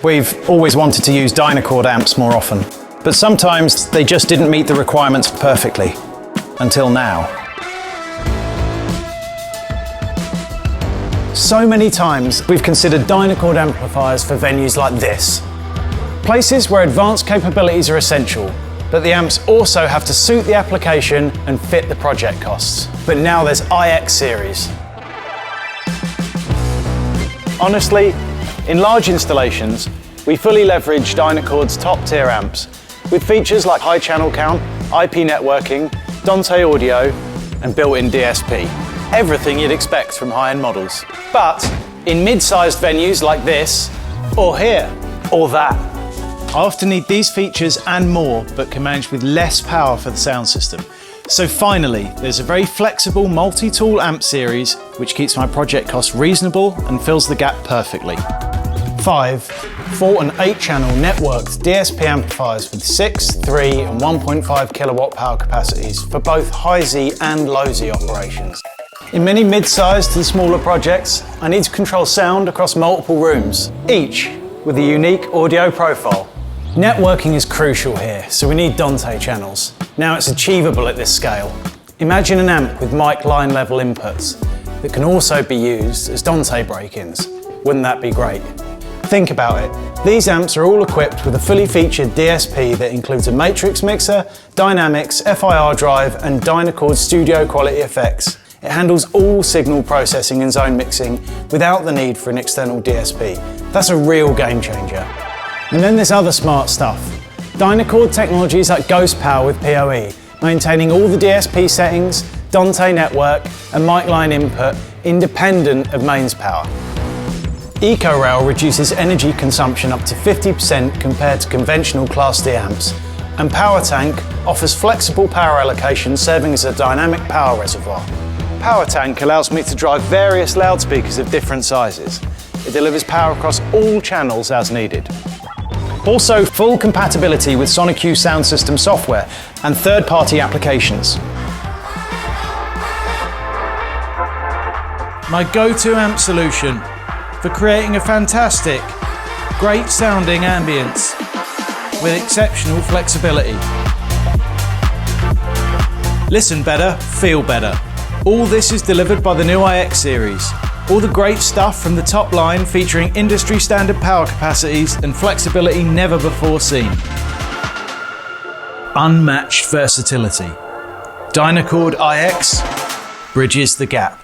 We've always wanted to use Dynacord amps more often, but sometimes they just didn't meet the requirements perfectly. Until now. So many times we've considered Dynacord amplifiers for venues like this. Places where advanced capabilities are essential, but the amps also have to suit the application and fit the project costs. But now there's IX Series. Honestly, in large installations, we fully leverage Dynacord's top-tier amps with features like high channel count, IP networking, Dante audio, and built-in DSP. Everything you'd expect from high-end models. But in mid-sized venues like this, or here, or that, I often need these features and more, but can manage with less power for the sound system. So finally, there's a very flexible multi-tool amp series which keeps my project costs reasonable and fills the gap perfectly. 5 4 and 8 channel networked DSP amplifiers with 6, 3 and 1.5 kilowatt power capacities for both high Z and low Z operations. In many mid-sized and smaller projects, I need to control sound across multiple rooms, each with a unique audio profile. Networking is crucial here, so we need Dante channels. Now it's achievable at this scale. Imagine an amp with mic line level inputs that can also be used as Dante break-ins. Wouldn't that be great? Think about it. These amps are all equipped with a fully featured DSP that includes a matrix mixer, dynamics, FIR drive, and Dynacord studio quality effects. It handles all signal processing and zone mixing without the need for an external DSP. That's a real game changer. And then there's other smart stuff. Dynacord technologies like ghostPOWER with PoE, maintaining all the DSP settings, Dante network, and mic line input independent of mains power. ecoRAIL reduces energy consumption up to 50% compared to conventional Class D amps. And powerTANK offers flexible power allocation serving as a dynamic power reservoir. powerTANK allows me to drive various loudspeakers of different sizes. It delivers power across all channels as needed. Also, full compatibility with SONICUE sound system software and third-party applications. My go-to amp solution for creating a fantastic, great sounding ambience with exceptional flexibility. Listen better, feel better. All this is delivered by the new IX series. All the great stuff from the top line featuring industry standard power capacities and flexibility never before seen. Unmatched versatility. Dynacord IX bridges the gap.